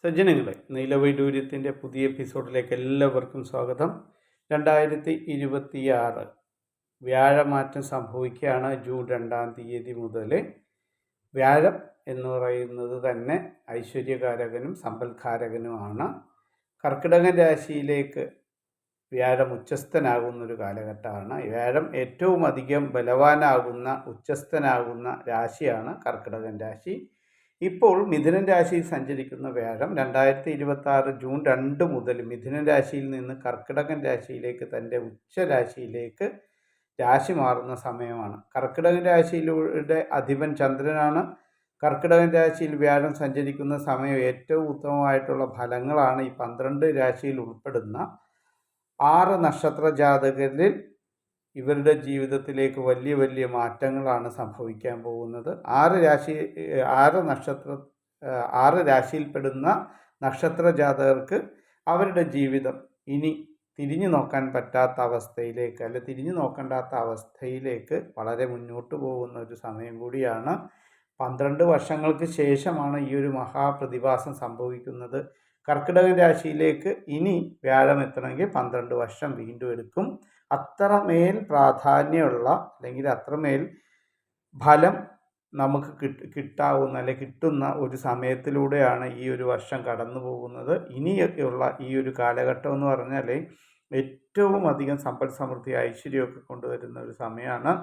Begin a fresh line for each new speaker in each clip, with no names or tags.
സജ്ജനങ്ങളെ, നീലവൈഡൂര്യത്തിൻ്റെ പുതിയ എപ്പിസോഡിലേക്ക് എല്ലാവർക്കും സ്വാഗതം. 2026 വ്യാഴമാറ്റം സംഭവിക്കുകയാണ്. ജൂൺ 2 മുതൽ. വ്യാഴം എന്ന് പറയുന്നത് തന്നെ ഐശ്വര്യകാരകനും സമ്പൽക്കാരകനുമാണ്. കർക്കിടകൻ രാശിയിലേക്ക് വ്യാഴം ഉച്ചസ്ഥനാകുന്നൊരു കാലഘട്ടമാണ്. വ്യാഴം ഏറ്റവും അധികം ബലവാനാകുന്ന ഉച്ചസ്ഥനാകുന്ന രാശിയാണ് കർക്കിടകൻ രാശി. ഇപ്പോൾ മിഥുനൻ രാശിയിൽ സഞ്ചരിക്കുന്ന വ്യാഴം 2026 ജൂൺ 2 മുതൽ മിഥുനൻ രാശിയിൽ നിന്ന് കർക്കിടകൻ രാശിയിലേക്ക് തൻ്റെ ഉച്ചരാശിയിലേക്ക് രാശി മാറുന്ന സമയമാണ്. കർക്കിടകൻ രാശിയിലൂടെ അധിപൻ ചന്ദ്രനാണ്. കർക്കിടകൻ രാശിയിൽ വ്യാഴം സഞ്ചരിക്കുന്ന സമയം ഏറ്റവും ഉത്തമമായിട്ടുള്ള ഫലങ്ങളാണ് ഈ 12 രാശിയിൽ ഉൾപ്പെടുന്ന 6 നക്ഷത്ര ജാതകരിൽ ഇവരുടെ ജീവിതത്തിലേക്ക് വലിയ വലിയ മാറ്റങ്ങളാണ് സംഭവിക്കാൻ പോകുന്നത്. 6 രാശിയിൽപ്പെടുന്ന നക്ഷത്ര ജാതകർക്ക് അവരുടെ ജീവിതം ഇനി തിരിഞ്ഞു നോക്കാൻ പറ്റാത്ത അവസ്ഥയിലേക്ക്, അല്ലെ തിരിഞ്ഞു നോക്കേണ്ടാത്ത അവസ്ഥയിലേക്ക് വളരെ മുന്നോട്ട് പോകുന്ന ഒരു സമയം കൂടിയാണ്. 12 വർഷങ്ങൾക്ക് ശേഷമാണ് ഈ ഒരു മഹാപ്രതിഭാസം സംഭവിക്കുന്നത്. കർക്കിടകൻ രാശിയിലേക്ക് ഇനി വ്യാഴം എത്തണമെങ്കിൽ 12 വർഷം വീണ്ടും എടുക്കും. അത്രമേൽ പ്രാധാന്യമുള്ള അല്ലെങ്കിൽ അത്രമേൽ ഫലം നമുക്ക് കിട്ടാവുന്ന അല്ലെ കിട്ടുന്ന ഒരു സമയത്തിലൂടെയാണ് ഈ ഒരു വർഷം കടന്നു പോകുന്നത്. ഇനിയൊക്കെയുള്ള ഈ ഒരു കാലഘട്ടം എന്ന് പറഞ്ഞാൽ ഏറ്റവും അധികം സമ്പൽ സമൃദ്ധി ഐശ്വര്യമൊക്കെ കൊണ്ടുവരുന്ന ഒരു സമയമാണ്.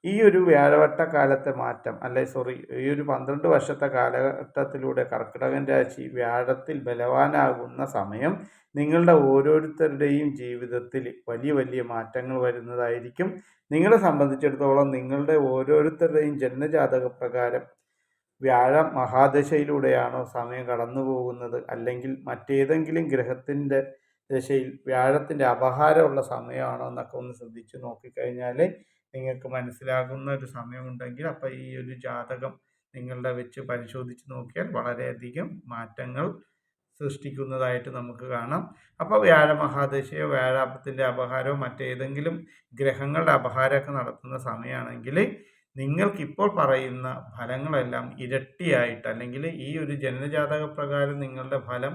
ഈ ഒരു വ്യാഴവട്ട കാലത്തെ മാറ്റം ഈ ഒരു 12 വർഷത്തെ കാലഘട്ടത്തിലൂടെ കർക്കിടകൻ രാശി വ്യാഴത്തിൽ ബലവാനാകുന്ന സമയം നിങ്ങളുടെ ഓരോരുത്തരുടെയും ജീവിതത്തിൽ വലിയ വലിയ മാറ്റങ്ങൾ വരുന്നതായിരിക്കും. നിങ്ങളെ സംബന്ധിച്ചിടത്തോളം നിങ്ങളുടെ ഓരോരുത്തരുടെയും ജന്മജാതക പ്രകാരം വ്യാഴം മഹാദശയിലൂടെയാണോ സമയം കടന്നു പോകുന്നത്, അല്ലെങ്കിൽ മറ്റേതെങ്കിലും ഗ്രഹത്തിൻ്റെ ദശയിൽ വ്യാഴത്തിൻ്റെ അപഹാരമുള്ള സമയമാണോ എന്നൊക്കെ ഒന്ന് ശ്രദ്ധിച്ച് നോക്കിക്കഴിഞ്ഞാൽ നിങ്ങൾക്ക് മനസ്സിലാകുന്ന ഒരു സമയമുണ്ടെങ്കിൽ അപ്പോൾ ഈ ഒരു ജാതകം നിങ്ങളുടെ വെച്ച് പരിശോധിച്ച് നോക്കിയാൽ വളരെയധികം മാറ്റങ്ങൾ സൃഷ്ടിക്കുന്നതായിട്ട് നമുക്ക് കാണാം. അപ്പോൾ വ്യാഴ മഹാദശയോ വ്യാഴാപത്തിൻ്റെ അപഹാരമോ മറ്റേതെങ്കിലും ഗ്രഹങ്ങളുടെ അപഹാരമൊക്കെ നടത്തുന്ന സമയമാണെങ്കിൽ നിങ്ങൾക്കിപ്പോൾ പറയുന്ന ഫലങ്ങളെല്ലാം ഇരട്ടിയായിട്ട്, അല്ലെങ്കിൽ ഈ ഒരു ജനനജാതക പ്രകാരം നിങ്ങളുടെ ഫലം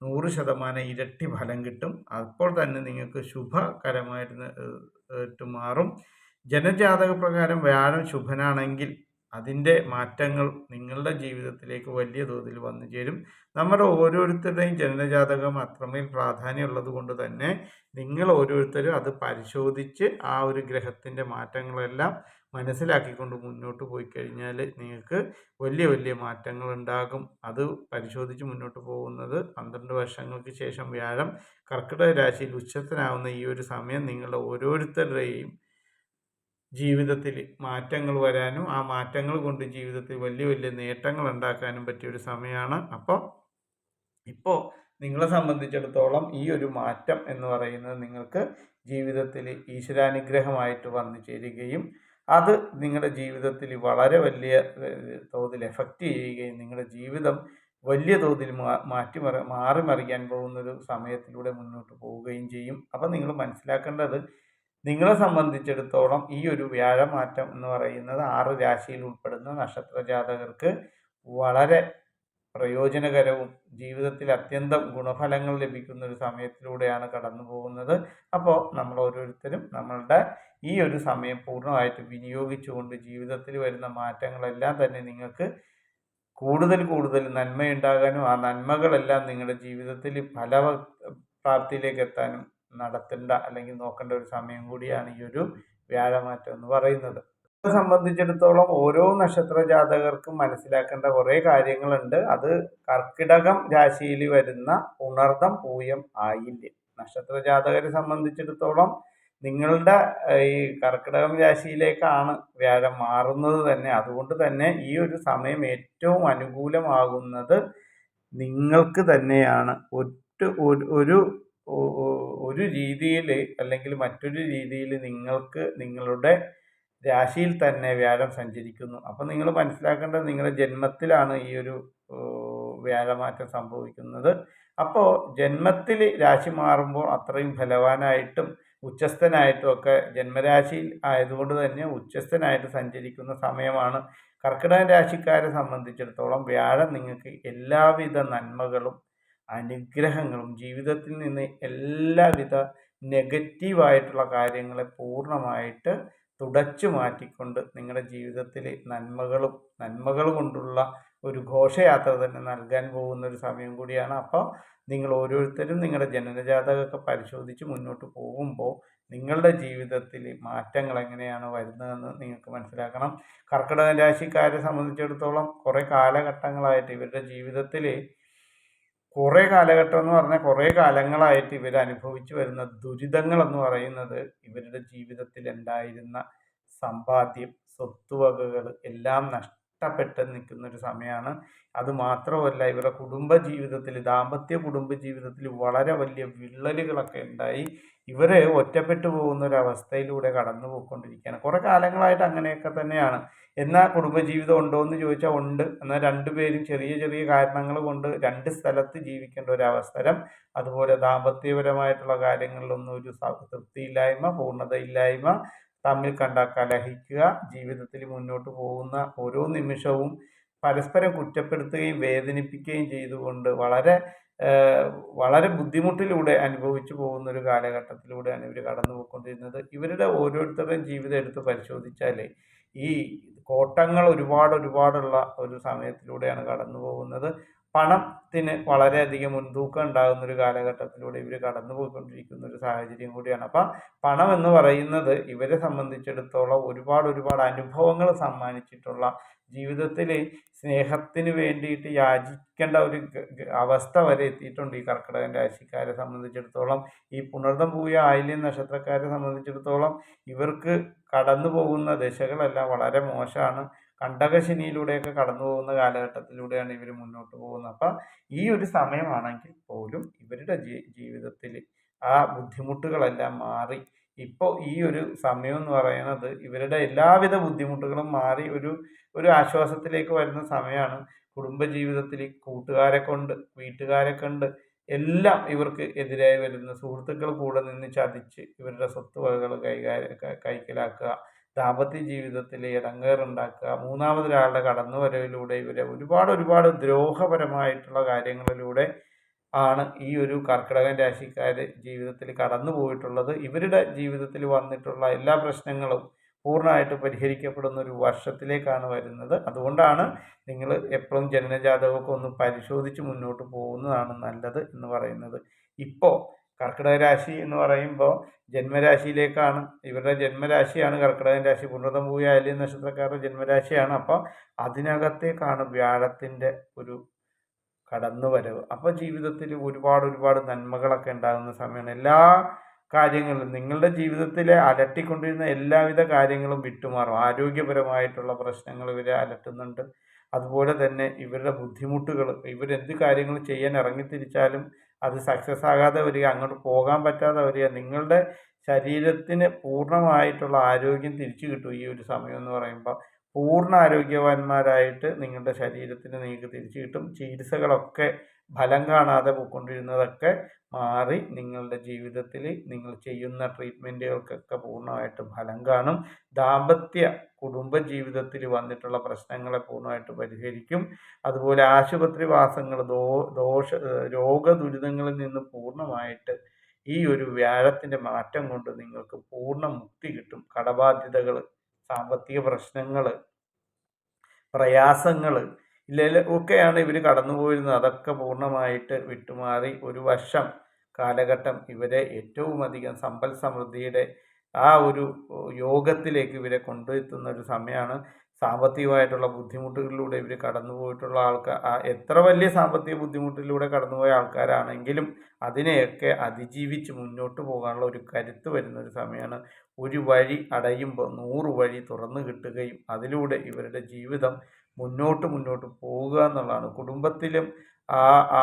100% ഇരട്ടി ഫലം കിട്ടും. അപ്പോൾ തന്നെ നിങ്ങൾക്ക് ശുഭകരമായിട്ട് മാറും. ജനജാതക പ്രകാരം വ്യാഴം ശുഭനാണെങ്കിൽ അതിൻ്റെ മാറ്റങ്ങൾ നിങ്ങളുടെ ജീവിതത്തിലേക്ക് വലിയ തോതിൽ വന്നു ചേരും. നമ്മുടെ ഓരോരുത്തരുടെയും ജനനജാതകം അത്രമേൽ പ്രാധാന്യമുള്ളത് കൊണ്ട് തന്നെ നിങ്ങൾ ഓരോരുത്തരും അത് പരിശോധിച്ച് ആ ഒരു ഗ്രഹത്തിൻ്റെ മാറ്റങ്ങളെല്ലാം മനസ്സിലാക്കിക്കൊണ്ട് മുന്നോട്ട് പോയി കഴിഞ്ഞാൽ നിങ്ങൾക്ക് വലിയ വലിയ മാറ്റങ്ങൾ ഉണ്ടാകും. അത് പരിശോധിച്ച് മുന്നോട്ട് പോകുന്നത് 12 വർഷങ്ങൾക്ക് ശേഷം വ്യാഴം കർക്കിടക രാശിയിൽ ഉച്ചസ്ഥനാവുന്ന ഈ ഒരു സമയം നിങ്ങളുടെ ഓരോരുത്തരുടെയും ജീവിതത്തിൽ മാറ്റങ്ങൾ വരാനും ആ മാറ്റങ്ങൾ കൊണ്ട് ജീവിതത്തിൽ വലിയ വലിയ നേട്ടങ്ങൾ ഉണ്ടാക്കാനും പറ്റിയൊരു സമയമാണ്. ഇപ്പോൾ നിങ്ങളെ സംബന്ധിച്ചിടത്തോളം ഈ ഒരു മാറ്റം എന്ന് പറയുന്നത് നിങ്ങൾക്ക് ജീവിതത്തിൽ ഈശ്വരാനുഗ്രഹമായിട്ട് വന്നു ചേരുകയും അത് നിങ്ങളുടെ ജീവിതത്തിൽ വളരെ വലിയ തോതിൽ എഫക്റ്റ് ചെയ്യുകയും നിങ്ങളുടെ ജീവിതം വലിയ തോതിൽ മാറി മറിയാൻ പോകുന്നൊരു സമയത്തിലൂടെ മുന്നോട്ട് പോവുകയും ചെയ്യും. അപ്പം നിങ്ങൾ മനസ്സിലാക്കേണ്ടത്, നിങ്ങളെ സംബന്ധിച്ചിടത്തോളം ഈ ഒരു വ്യാഴമാറ്റം എന്ന് പറയുന്നത് 6 രാശിയിൽ ഉൾപ്പെടുന്ന നക്ഷത്ര ജാതകർക്ക് വളരെ പ്രയോജനകരവും ജീവിതത്തിൽ അത്യന്തം ഗുണഫലങ്ങൾ ലഭിക്കുന്ന ഒരു സമയത്തിലൂടെയാണ് കടന്നു പോകുന്നത്. അപ്പോൾ നമ്മൾ ഓരോരുത്തരും നമ്മളുടെ ഈ ഒരു സമയം പൂർണ്ണമായിട്ട് വിനിയോഗിച്ചുകൊണ്ട് ജീവിതത്തിൽ വരുന്ന മാറ്റങ്ങളെല്ലാം തന്നെ നിങ്ങൾക്ക് കൂടുതൽ കൂടുതൽ നന്മയുണ്ടാകാനും ആ നന്മകളെല്ലാം നിങ്ങളുടെ ജീവിതത്തിൽ ഫലപ്രാപ്തിയിലേക്ക് എത്താനും നടത്തേണ്ട അല്ലെങ്കിൽ നോക്കേണ്ട ഒരു സമയം കൂടിയാണ് ഈ ഒരു വ്യാഴമാറ്റം എന്ന് പറയുന്നത്. സംബന്ധിച്ചിടത്തോളം ഓരോ നക്ഷത്ര ജാതകർക്കും മനസ്സിലാക്കേണ്ട കുറേ കാര്യങ്ങളുണ്ട്. അത് കർക്കിടകം രാശിയിൽ വരുന്ന ഉണർദം, പൂയം, ആയില്യം നക്ഷത്ര ജാതകരെ സംബന്ധിച്ചിടത്തോളം നിങ്ങളുടെ ഈ കർക്കിടകം രാശിയിലേക്കാണ് വ്യാഴം മാറുന്നത് തന്നെ. അതുകൊണ്ട് തന്നെ ഈ ഒരു സമയം ഏറ്റവും അനുകൂലമാകുന്നത് നിങ്ങൾക്ക് തന്നെയാണ്. ഒരു രീതിയിൽ അല്ലെങ്കിൽ മറ്റൊരു രീതിയിൽ നിങ്ങൾക്ക് നിങ്ങളുടെ രാശിയിൽ തന്നെ വ്യാഴം സഞ്ചരിക്കുന്നു. അപ്പം നിങ്ങൾ മനസ്സിലാക്കേണ്ടത് നിങ്ങളുടെ ജന്മത്തിലാണ് ഈ ഒരു വ്യാഴമാറ്റം സംഭവിക്കുന്നത്. അപ്പോൾ ജന്മത്തിൽ രാശി മാറുമ്പോൾ അത്രയും ഫലവാനായിട്ടും ഉച്ചസ്ഥനായിട്ടും ഒക്കെ ജന്മരാശിയിൽ ആയതുകൊണ്ട് തന്നെ ഉച്ചസ്ഥനായിട്ട് സഞ്ചരിക്കുന്ന സമയമാണ്. കർക്കിടക രാശിക്കാരെ സംബന്ധിച്ചിടത്തോളം വ്യാഴം നിങ്ങൾക്ക് എല്ലാവിധ നന്മകളും അനുഗ്രഹങ്ങളും ജീവിതത്തിൽ നിന്ന് എല്ലാവിധ നെഗറ്റീവായിട്ടുള്ള കാര്യങ്ങളെ പൂർണ്ണമായിട്ട് തുടച്ചു മാറ്റിക്കൊണ്ട് നിങ്ങളുടെ ജീവിതത്തിൽ നന്മകൾ കൊണ്ടുള്ള ഒരു ഘോഷയാത്ര തന്നെ നൽകാൻ പോകുന്ന ഒരു സമയം കൂടിയാണ്. അപ്പോൾ നിങ്ങൾ ഓരോരുത്തരും നിങ്ങളുടെ ജനനജാതകമൊക്കെ പരിശോധിച്ച് മുന്നോട്ട് പോകുമ്പോൾ നിങ്ങളുടെ ജീവിതത്തിൽ മാറ്റങ്ങൾ എങ്ങനെയാണ് വരുന്നതെന്ന് നിങ്ങൾക്ക് മനസ്സിലാക്കണം. കർക്കിടക രാശിക്കാരെ സംബന്ധിച്ചിടത്തോളം കുറേ കാലഘട്ടങ്ങളായിട്ട് ഇവരുടെ ജീവിതത്തിൽ കുറേ കാലഘട്ടം എന്ന് പറഞ്ഞാൽ കുറേ കാലങ്ങളായിട്ട് ഇവർ അനുഭവിച്ചു വരുന്ന ദുരിതങ്ങൾ എന്ന് പറയുന്നത് ഇവരുടെ ജീവിതത്തിൽ ഉണ്ടായിരുന്ന സമ്പാദ്യം, സ്വത്തുവകകൾ എല്ലാം നഷ്ടപ്പെട്ട് നിൽക്കുന്ന ഒരു സമയമാണ്. അതുമാത്രമല്ല ഇവരുടെ കുടുംബജീവിതത്തിൽ, ദാമ്പത്യ കുടുംബജീവിതത്തിൽ വളരെ വലിയ വിള്ളലുകളൊക്കെ ഉണ്ടായി ഇവർ ഒറ്റപ്പെട്ടു പോകുന്ന ഒരു അവസ്ഥയിലൂടെ കടന്നു പോയിക്കൊണ്ടിരിക്കുകയാണ്. കുറേ കാലങ്ങളായിട്ട് അങ്ങനെയൊക്കെ തന്നെയാണ്. എന്നാൽ കുടുംബജീവിതം ഉണ്ടോ എന്ന് ചോദിച്ചാൽ ഉണ്ട്. എന്നാൽ രണ്ടുപേരും ചെറിയ ചെറിയ കാരണങ്ങൾ കൊണ്ട് രണ്ട് സ്ഥലത്ത് ജീവിക്കേണ്ട ഒരു അവസരം, അതുപോലെ ദാമ്പത്യപരമായിട്ടുള്ള കാര്യങ്ങളിലൊന്നും ഒരു തൃപ്തിയില്ലായ്മ, പൂർണ്ണതയില്ലായ്മ, തമ്മിൽ കണ്ട കലഹിക്കുക, ജീവിതത്തിൽ മുന്നോട്ട് പോകുന്ന ഓരോ നിമിഷവും പരസ്പരം കുറ്റപ്പെടുത്തുകയും വേദനിപ്പിക്കുകയും ചെയ്തുകൊണ്ട് വളരെ ബുദ്ധിമുട്ടിലൂടെ അനുഭവിച്ചു പോകുന്ന ഒരു കാലഘട്ടത്തിലൂടെയാണ് ഇവർ കടന്നു പോയിക്കൊണ്ടിരുന്നത്. ഇവരുടെ ഓരോരുത്തരുടെയും ജീവിതം എടുത്ത് പരിശോധിച്ചാൽ ഈ കോട്ടങ്ങൾ ഒരുപാടുള്ള ഒരു സമയത്തിലൂടെയാണ് കടന്നു പോകുന്നത്. പണത്തിന് വളരെയധികം മുൻതൂക്കം ഉണ്ടാകുന്ന ഒരു കാലഘട്ടത്തിലൂടെ ഇവർ കടന്നു പോയിക്കൊണ്ടിരിക്കുന്ന ഒരു സാഹചര്യം കൂടിയാണ്. അപ്പം പണം എന്ന് പറയുന്നത് ഇവരെ സംബന്ധിച്ചിടത്തോളം ഒരുപാട് അനുഭവങ്ങൾ സമ്മാനിച്ചിട്ടുള്ള, ജീവിതത്തിൽ സ്നേഹത്തിന് വേണ്ടിയിട്ട് യാചിക്കേണ്ട ഒരു അവസ്ഥ വരെ എത്തിയിട്ടുണ്ട് ഈ കർക്കിടകൻ രാശിക്കാരെ സംബന്ധിച്ചിടത്തോളം. ഈ പുണർദം പൂയ ആയില്യം നക്ഷത്രക്കാരെ സംബന്ധിച്ചിടത്തോളം ഇവർക്ക് കടന്നു പോകുന്ന ദശകളെല്ലാം വളരെ മോശമാണ്. കണ്ടകശനിയിലൂടെയൊക്കെ കടന്നു പോകുന്ന കാലഘട്ടത്തിലൂടെയാണ് ഇവർ മുന്നോട്ട് പോകുന്നത്. അപ്പം ഈ ഒരു സമയമാണെങ്കിൽ പോലും ഇവരുടെ ജീവിതത്തിൽ ആ ബുദ്ധിമുട്ടുകളെല്ലാം മാറി ഇപ്പോൾ ഈ ഒരു സമയം എന്ന് പറയുന്നത് ഇവരുടെ എല്ലാവിധ ബുദ്ധിമുട്ടുകളും മാറി ഒരു ആശ്വാസത്തിലേക്ക് വരുന്ന സമയമാണ്. കുടുംബജീവിതത്തിൽ കൂട്ടുകാരെ കൊണ്ട്, വീട്ടുകാരെ കൊണ്ട് എല്ലാം ഇവർക്ക് എതിരായി വരുന്ന സുഹൃത്തുക്കൾ കൂടെ നിന്ന് ചതിച്ച് ഇവരുടെ സ്വത്തുവകകൾ കൈക്കലാക്കുക, ദാമ്പത്യ ജീവിതത്തിൽ ഇടങ്ങേറുണ്ടാക്കുക, മൂന്നാമതൊരാളുടെ കടന്നുവരവിലൂടെ ഇവരെ ഒരുപാട് ദ്രോഹപരമായിട്ടുള്ള കാര്യങ്ങളിലൂടെ ആണ് ഈ ഒരു കർക്കിടകൻ രാശിക്കാർ ജീവിതത്തിൽ കടന്നു പോയിട്ടുള്ളത്. ഇവരുടെ ജീവിതത്തിൽ വന്നിട്ടുള്ള എല്ലാ പ്രശ്നങ്ങളും പൂർണ്ണമായിട്ട് പരിഹരിക്കപ്പെടുന്ന ഒരു വർഷത്തിലേക്കാണ് വരുന്നത്. അതുകൊണ്ടാണ് നിങ്ങൾ എപ്പോഴും ജനനജാതകമൊക്കെ ഒന്ന് പരിശോധിച്ച് മുന്നോട്ട് പോകുന്നതാണ് നല്ലത് എന്ന് പറയുന്നത്. ഇപ്പോൾ കർക്കിടക രാശി എന്ന് പറയുമ്പോൾ ജന്മരാശിയിലേക്കാണ്, ഇവരുടെ ജന്മരാശിയാണ് കർക്കിടകൻ രാശി. പുണർദം പൂയ ആയില്യം നക്ഷത്രക്കാരുടെ ജന്മരാശിയാണ്. അപ്പോൾ അതിനകത്തേക്കാണ് വ്യാഴത്തിൻ്റെ ഒരു കടന്നുവരവ്. അപ്പോൾ ജീവിതത്തിൽ ഒരുപാട് നന്മകളൊക്കെ ഉണ്ടാകുന്ന സമയമാണ്. എല്ലാ കാര്യങ്ങളും നിങ്ങളുടെ ജീവിതത്തിലെ അലട്ടിക്കൊണ്ടിരുന്ന എല്ലാവിധ കാര്യങ്ങളും വിട്ടുമാറും. ആരോഗ്യപരമായിട്ടുള്ള പ്രശ്നങ്ങൾ ഇവരെ അലട്ടുന്നുണ്ട്. അതുപോലെ തന്നെ ഇവരുടെ ബുദ്ധിമുട്ടുകൾ, ഇവരെന്ത് കാര്യങ്ങൾ ചെയ്യാൻ ഇറങ്ങിത്തിരിച്ചാലും അത് സക്സസ് ആകാതെ വരിക, അങ്ങോട്ട് പോകാൻ പറ്റാതെ വരിക. നിങ്ങളുടെ ശരീരത്തിന് പൂർണ്ണമായിട്ടുള്ള ആരോഗ്യം തിരിച്ചു കിട്ടും ഈ ഒരു സമയം എന്ന് പറയുമ്പോൾ. പൂർണ്ണ ആരോഗ്യവാന്മാരായിട്ട് നിങ്ങളുടെ ശരീരത്തിന് നിങ്ങൾക്ക് തിരിച്ചു കിട്ടും. ചികിത്സകളൊക്കെ ഫലം കാണാതെ പോയിക്കൊണ്ടിരുന്നതൊക്കെ മാറി നിങ്ങളുടെ ജീവിതത്തിൽ നിങ്ങൾ ചെയ്യുന്ന ട്രീറ്റ്മെൻറ്റുകൾക്കൊക്കെ പൂർണ്ണമായിട്ട് ഫലം കാണും. ദാമ്പത്യ കുടുംബജീവിതത്തിൽ വന്നിട്ടുള്ള പ്രശ്നങ്ങളെ പൂർണ്ണമായിട്ട് പരിഹരിക്കും. അതുപോലെ ആശുപത്രിവാസങ്ങൾ, രോഗദുരിതങ്ങളിൽ നിന്ന് പൂർണ്ണമായിട്ട് ഈ ഒരു വ്യാഴത്തിൻ്റെ മാറ്റം കൊണ്ട് നിങ്ങൾക്ക് പൂർണ്ണ മുക്തി കിട്ടും. കടബാധ്യതകൾ, സാമ്പത്തിക പ്രശ്നങ്ങൾ, പ്രയാസങ്ങൾ ഒക്കെയാണ് ഇവർ കടന്നു പോയിരുന്നത്. അതൊക്കെ പൂർണ്ണമായിട്ട് വിട്ടുമാറി ഒരു വർഷം കാലഘട്ടം ഇവരെ ഏറ്റവും അധികം സമ്പൽ സമൃദ്ധിയുടെ ആ ഒരു യോഗത്തിലേക്ക് ഇവരെ കൊണ്ടുവരുത്തുന്ന ഒരു സമയമാണ്. സാമ്പത്തികമായിട്ടുള്ള ബുദ്ധിമുട്ടുകളിലൂടെ ഇവർ കടന്നു പോയിട്ടുള്ള എത്ര വലിയ സാമ്പത്തിക ബുദ്ധിമുട്ടിലൂടെ കടന്നുപോയ ആൾക്കാരാണെങ്കിലും അതിനെയൊക്കെ അതിജീവിച്ച് മുന്നോട്ട് പോകാനുള്ള ഒരു കരുത്ത് വരുന്നൊരു സമയമാണ്. ഒരു വഴി അടയുമ്പോൾ 100 വഴി തുറന്നു കിട്ടുകയും അതിലൂടെ ഇവരുടെ ജീവിതം മുന്നോട്ട് പോവുക എന്നുള്ളതാണ്. കുടുംബത്തിലും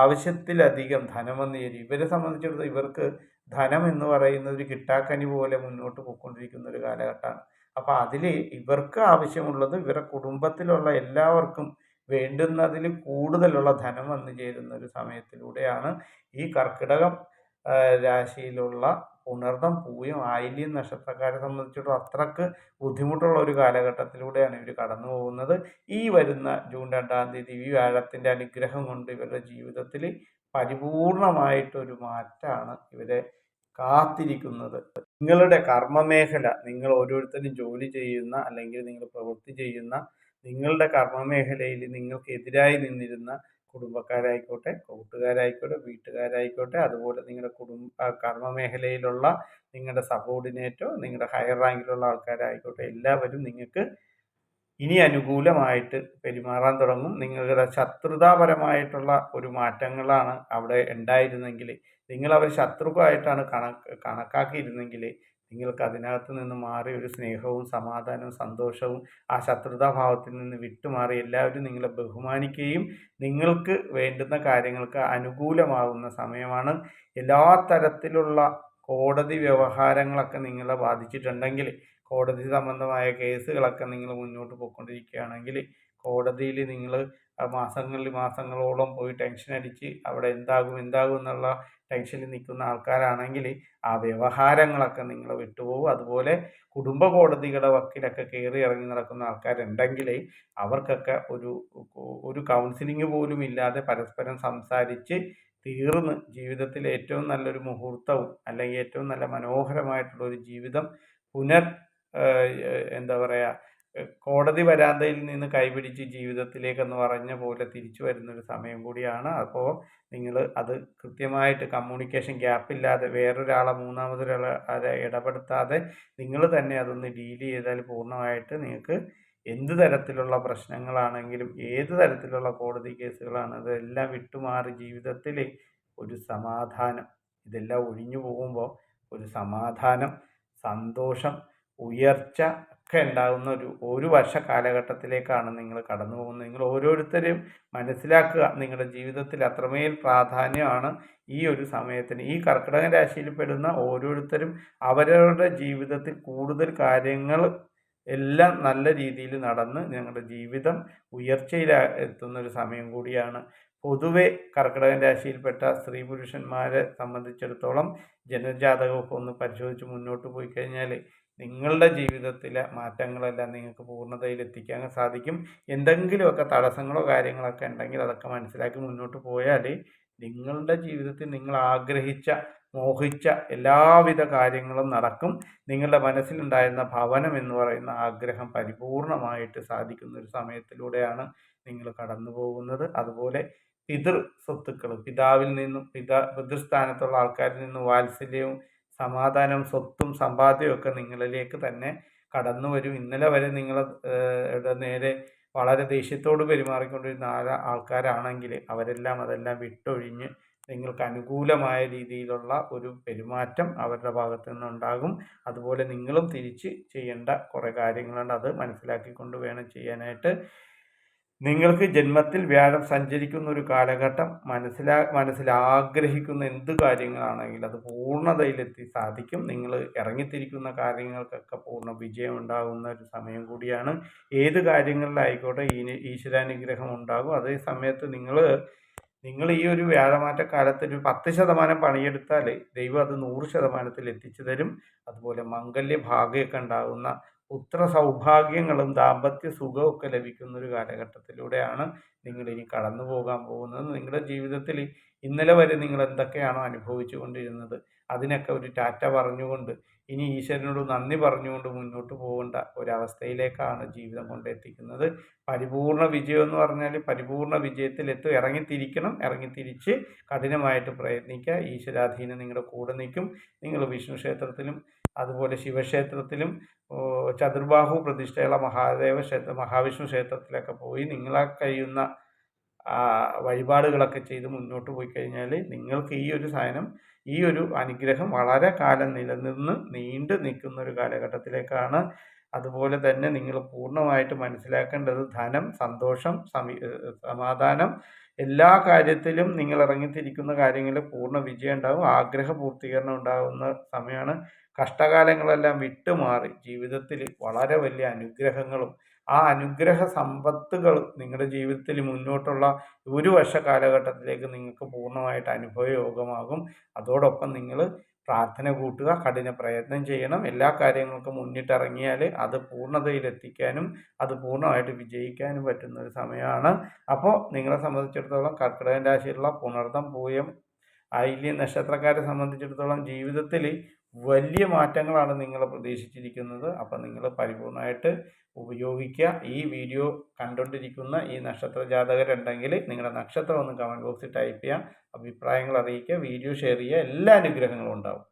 ആവശ്യത്തിലധികം ധനം വന്നു ചേരും. ഇവരെ സംബന്ധിച്ചിടത്തോളം ഇവർക്ക് ധനം എന്ന് പറയുന്നത് ഒരു കിട്ടാക്കനി പോലെ മുന്നോട്ട് പോയിക്കൊണ്ടിരിക്കുന്ന ഒരു കാലഘട്ടമാണ്. അപ്പോൾ അതിൽ ഇവർക്ക് ആവശ്യമുള്ളത് ഇവരുടെ കുടുംബത്തിലുള്ള എല്ലാവർക്കും വേണ്ടുന്നതിൽ കൂടുതലുള്ള ധനം വന്നു ചേരുന്ന ഒരു സമയത്തിലൂടെയാണ് ഈ കർക്കിടകം രാശിയിലുള്ള പുണർദം പൂയം ആയില്യം നക്ഷത്രക്കാരെ സംബന്ധിച്ചിടത്തോളം അത്രക്ക് ബുദ്ധിമുട്ടുള്ള ഒരു കാലഘട്ടത്തിലൂടെയാണ് ഇവർ കടന്നു പോകുന്നത്. ഈ വരുന്ന ജൂൺ 2-ാം തീയതി ഈ വ്യാഴത്തിൻ്റെ അനുഗ്രഹം കൊണ്ട് ഇവരുടെ ജീവിതത്തിൽ പരിപൂർണമായിട്ടൊരു മാറ്റമാണ് ഇവരെ കാത്തിരിക്കുന്നത്. നിങ്ങളുടെ കർമ്മമേഖല, നിങ്ങൾ ഓരോരുത്തരും ജോലി ചെയ്യുന്ന അല്ലെങ്കിൽ നിങ്ങൾ പ്രവൃത്തി ചെയ്യുന്ന നിങ്ങളുടെ കർമ്മമേഖലയിൽ നിങ്ങൾക്കെതിരായി നിന്നിരുന്ന കുടുംബക്കാരായിക്കോട്ടെ, കൂട്ടുകാരായിക്കോട്ടെ, വീട്ടുകാരായിക്കോട്ടെ, അതുപോലെ നിങ്ങളുടെ കർമ്മമേഖലയിലുള്ള നിങ്ങളുടെ സബോർഡിനേറ്റോ നിങ്ങളുടെ ഹയർ റാങ്കിലുള്ള ആൾക്കാരായിക്കോട്ടെ, എല്ലാവരും നിങ്ങൾക്ക് ഇനി അനുകൂലമായിട്ട് പെരുമാറാൻ തുടങ്ങും. നിങ്ങളുടെ ശത്രുതാപരമായിട്ടുള്ള ഒരു മാറ്റങ്ങളാണ് അവിടെ ഉണ്ടായിരുന്നെങ്കിൽ, നിങ്ങൾ അവർ ശത്രുക്കളായിട്ടാണ് കണക്കാക്കിയിരുന്നെങ്കിൽ, നിങ്ങൾക്ക് അതിനകത്ത് നിന്ന് മാറി ഒരു സ്നേഹവും സമാധാനവും സന്തോഷവും ആ ശത്രുതാഭാവത്തിൽ നിന്ന് വിട്ടുമാറി എല്ലാവരും നിങ്ങളെ ബഹുമാനിക്കുകയും നിങ്ങൾക്ക് വേണ്ടുന്ന കാര്യങ്ങൾക്ക് അനുകൂലമാകുന്ന സമയമാണ്. എല്ലാ തരത്തിലുള്ള കോടതി വ്യവഹാരങ്ങളൊക്കെ നിങ്ങളെ ബാധിച്ചിട്ടുണ്ടെങ്കിൽ, കോടതി സംബന്ധമായ കേസുകളൊക്കെ നിങ്ങൾ മുന്നോട്ട് പോയിക്കൊണ്ടിരിക്കുകയാണെങ്കിൽ, കോടതിയിൽ നിങ്ങൾ മാസങ്ങളോളം പോയി ടെൻഷൻ അടിച്ച് അവിടെ എന്താകും എന്നുള്ള ടെൻഷനിൽ നിൽക്കുന്ന ആൾക്കാരാണെങ്കിൽ ആ വ്യവഹാരങ്ങളൊക്കെ നിങ്ങൾ വിട്ടുപോകും. അതുപോലെ കുടുംബ കോടതികളുടെ വക്കിലൊക്കെ കയറി ഇറങ്ങി നടക്കുന്ന ആൾക്കാരുണ്ടെങ്കിൽ അവർക്കൊക്കെ ഒരു കൗൺസിലിംഗ് പോലും ഇല്ലാതെ പരസ്പരം സംസാരിച്ച് തീർന്ന് ജീവിതത്തിൽ ഏറ്റവും നല്ലൊരു മുഹൂർത്തവും അല്ലെങ്കിൽ ഏറ്റവും നല്ല മനോഹരമായിട്ടുള്ള ഒരു ജീവിതം എന്താ പറയുക, കോടതി വരാന്തയിൽ നിന്ന് കൈപിടിച്ച് ജീവിതത്തിലേക്കെന്ന് പറഞ്ഞ പോലെ തിരിച്ചു വരുന്നൊരു സമയം കൂടിയാണ്. അപ്പോൾ നിങ്ങൾ അത് കൃത്യമായിട്ട് കമ്മ്യൂണിക്കേഷൻ ഗ്യാപ്പില്ലാതെ വേറൊരാളെ മൂന്നാമതൊരാളെ ഇടപെടുത്താതെ നിങ്ങൾ തന്നെ അതൊന്ന് ഡീൽ ചെയ്താൽ പൂർണ്ണമായിട്ട് നിങ്ങൾക്ക് എന്ത് തരത്തിലുള്ള പ്രശ്നങ്ങളാണെങ്കിലും ഏത് തരത്തിലുള്ള കോടതി കേസുകളാണ് അതെല്ലാം വിട്ടുമാറി ജീവിതത്തിൽ ഒരു സമാധാനം, ഇതെല്ലാം ഒഴിഞ്ഞു പോകുമ്പോൾ ഒരു സമാധാനം, സന്തോഷം, ഉയർച്ച ഒക്കെ ഉണ്ടാകുന്ന ഒരു വർഷ കാലഘട്ടത്തിലേക്കാണ് നിങ്ങൾ കടന്നു പോകുന്നത്. നിങ്ങൾ ഓരോരുത്തരും മനസ്സിലാക്കുക, നിങ്ങളുടെ ജീവിതത്തിൽ അത്രമേൽ പ്രാധാന്യമാണ് ഈ ഒരു സമയത്തിന്. ഈ കർക്കിടക രാശിയിൽ പെടുന്ന ഓരോരുത്തരും അവരവരുടെ ജീവിതത്തിൽ കൂടുതൽ കാര്യങ്ങൾ എല്ലാം നല്ല രീതിയിൽ നടന്ന് ഞങ്ങളുടെ ജീവിതം ഉയർച്ചയിൽ എത്തുന്നൊരു സമയം കൂടിയാണ്. പൊതുവെ കർക്കിടക രാശിയിൽപ്പെട്ട സ്ത്രീ പുരുഷന്മാരെ സംബന്ധിച്ചിടത്തോളം ജനജാതകമൊക്കെ ഒന്ന് പരിശോധിച്ച് മുന്നോട്ട് പോയി കഴിഞ്ഞാൽ നിങ്ങളുടെ ജീവിതത്തിലെ മാറ്റങ്ങളെല്ലാം നിങ്ങൾക്ക് പൂർണ്ണതയിൽ എത്തിക്കാൻ സാധിക്കും. എന്തെങ്കിലുമൊക്കെ തടസ്സങ്ങളോ കാര്യങ്ങളൊക്കെ ഉണ്ടെങ്കിൽ അതൊക്കെ മനസ്സിലാക്കി മുന്നോട്ട് പോയാൽ നിങ്ങളുടെ ജീവിതത്തിൽ നിങ്ങൾ ആഗ്രഹിച്ച മോഹിച്ച എല്ലാവിധ കാര്യങ്ങളും നടക്കും. നിങ്ങളുടെ മനസ്സിലുണ്ടായിരുന്ന ഭവനം എന്ന് പറയുന്ന ആഗ്രഹം പരിപൂർണമായിട്ട് സാധിക്കുന്ന ഒരു സമയത്തിലൂടെയാണ് നിങ്ങൾ കടന്നു പോകുന്നത്. അതുപോലെ സ്വത്തുക്കൾ, പിതാവിൽ നിന്നും പിതൃസ്ഥാനത്തുള്ള ആൾക്കാരിൽ നിന്നും വാത്സല്യവും സമാധാനവും സ്വത്തും സമ്പാദ്യവും ഒക്കെ നിങ്ങളിലേക്ക് തന്നെ കടന്നു വരും. ഇന്നലെ വരെ നേരെ വളരെ ദേഷ്യത്തോട് പെരുമാറിക്കൊണ്ടിരുന്ന ആൾക്കാരാണെങ്കിൽ അവരെല്ലാം അതെല്ലാം വിട്ടൊഴിഞ്ഞ് നിങ്ങൾക്ക് അനുകൂലമായ രീതിയിലുള്ള ഒരു പെരുമാറ്റം അവരുടെ ഭാഗത്തു നിന്നുണ്ടാകും. അതുപോലെ നിങ്ങളും തിരിച്ച് ചെയ്യേണ്ട കുറേ കാര്യങ്ങളുണ്ട്, അത് മനസ്സിലാക്കിക്കൊണ്ട് വേണം ചെയ്യാനായിട്ട്. നിങ്ങൾക്ക് ജന്മത്തിൽ വ്യാഴം സഞ്ചരിക്കുന്ന ഒരു കാലഘട്ടം, മനസ്സിലാഗ്രഹിക്കുന്ന എന്ത് കാര്യങ്ങളാണെങ്കിലും അത് പൂർണ്ണതയിലെത്തി സാധിക്കും. നിങ്ങൾ ഇറങ്ങിത്തിരിക്കുന്ന കാര്യങ്ങൾക്കൊക്കെ പൂർണ്ണ വിജയം ഉണ്ടാകുന്ന ഒരു സമയം കൂടിയാണ്. ഏത് കാര്യങ്ങളിലായിക്കോട്ടെ ഈശ്വരാനുഗ്രഹം ഉണ്ടാകും. അതേ സമയത്ത് നിങ്ങൾ ഈ ഒരു വ്യാഴമാറ്റക്കാലത്ത് ഒരു 10% പണിയെടുത്താൽ ദൈവം അത് 100% എത്തിച്ചു തരും. അതുപോലെ മംഗല്യ ഭാഗ്യമൊക്കെ ഉണ്ടാകുന്ന പുത്ര സൗഭാഗ്യങ്ങളും ദാമ്പത്യ സുഖമൊക്കെ ലഭിക്കുന്ന ഒരു കാലഘട്ടത്തിലൂടെയാണ് നിങ്ങളിനി കടന്നു പോകാൻ പോകുന്നത്. നിങ്ങളുടെ ജീവിതത്തിൽ ഇന്നലെ വരെ നിങ്ങൾ എന്തൊക്കെയാണോ അനുഭവിച്ചു കൊണ്ടിരുന്നത് അതിനൊക്കെ ഒരു ടാറ്റ പറഞ്ഞുകൊണ്ട് ഇനി ഈശ്വരനോട് നന്ദി പറഞ്ഞുകൊണ്ട് മുന്നോട്ട് പോകേണ്ട ഒരവസ്ഥയിലേക്കാണ് ജീവിതം കൊണ്ടെത്തിക്കുന്നത്. പരിപൂർണ വിജയം എന്ന് പറഞ്ഞാൽ പരിപൂർണ വിജയത്തിലെത്തും. ഇറങ്ങിത്തിരിച്ച് കഠിനമായിട്ട് പ്രയത്നിക്കുക. ഈശ്വരാധീനം നിങ്ങളുടെ കൂടെ നിൽക്കും. നിങ്ങൾ വിഷ്ണു ക്ഷേത്രത്തിലും അതുപോലെ ശിവക്ഷേത്രത്തിലും ചതുർബാഹു പ്രതിഷ്ഠയുള്ള മഹാവിഷ്ണു ക്ഷേത്രത്തിലൊക്കെ പോയി നിങ്ങളെ കഴിയുന്ന വഴിപാടുകളൊക്കെ ചെയ്ത് മുന്നോട്ട് പോയി കഴിഞ്ഞാൽ നിങ്ങൾക്ക് ഈ ഒരു അനുഗ്രഹം വളരെ കാലം നീണ്ടു നിൽക്കുന്ന ഒരു കാലഘട്ടത്തിലേക്കാണ്. അതുപോലെ തന്നെ നിങ്ങൾ പൂർണ്ണമായിട്ട് മനസ്സിലാക്കേണ്ടത് ധനം, സന്തോഷം, സമാധാനം എല്ലാ കാര്യത്തിലും നിങ്ങൾ ഇറങ്ങിത്തിരിക്കുന്ന കാര്യങ്ങളിൽ പൂർണ്ണ വിജയം ഉണ്ടാകും. ആഗ്രഹ പൂർത്തീകരണം ഉണ്ടാകുന്ന സമയമാണ്. കഷ്ടകാലങ്ങളെല്ലാം വിട്ടുമാറി ജീവിതത്തിൽ വളരെ വലിയ അനുഗ്രഹങ്ങളും ആ അനുഗ്രഹ സമ്പത്തുകൾ നിങ്ങളുടെ ജീവിതത്തിൽ മുന്നോട്ടുള്ള ഒരു വർഷ കാലഘട്ടത്തിലേക്ക് നിങ്ങൾക്ക് പൂർണ്ണമായിട്ട് അനുഭവയോഗമാകും. അതോടൊപ്പം നിങ്ങൾ പ്രാർത്ഥന കൂട്ടുക, കഠിന പ്രയത്നം ചെയ്യണം. എല്ലാ കാര്യങ്ങൾക്കും മുന്നിട്ടിറങ്ങിയാൽ അത് പൂർണ്ണതയിലെത്തിക്കാനും അത് പൂർണ്ണമായിട്ട് വിജയിക്കാനും പറ്റുന്ന ഒരു സമയമാണ്. അപ്പോൾ നിങ്ങളെ സംബന്ധിച്ചിടത്തോളം കർക്കിടകൻ രാശിയിലുള്ള പുണർദം, പൂയം, ആയില്യം നക്ഷത്രക്കാരെ സംബന്ധിച്ചിടത്തോളം ജീവിതത്തിൽ വലിയ മാറ്റങ്ങളാണ് നിങ്ങൾ പ്രതീക്ഷിച്ചിരിക്കുന്നത്. അപ്പം നിങ്ങൾ പരിപൂർണമായിട്ട് ഉപയോഗിക്കുക. ഈ വീഡിയോ കണ്ടുകൊണ്ടിരിക്കുന്ന ഈ നക്ഷത്ര ജാതകരുണ്ടെങ്കിൽ നിങ്ങളുടെ നക്ഷത്രം ഒന്ന് കമൻറ്റ് ബോക്സിൽ ടൈപ്പ് ചെയ്യുക, അഭിപ്രായങ്ങൾ അറിയിക്കുക, വീഡിയോ ഷെയർ ചെയ്യുക. എല്ലാ അനുഗ്രഹങ്ങളും ഉണ്ടാവും.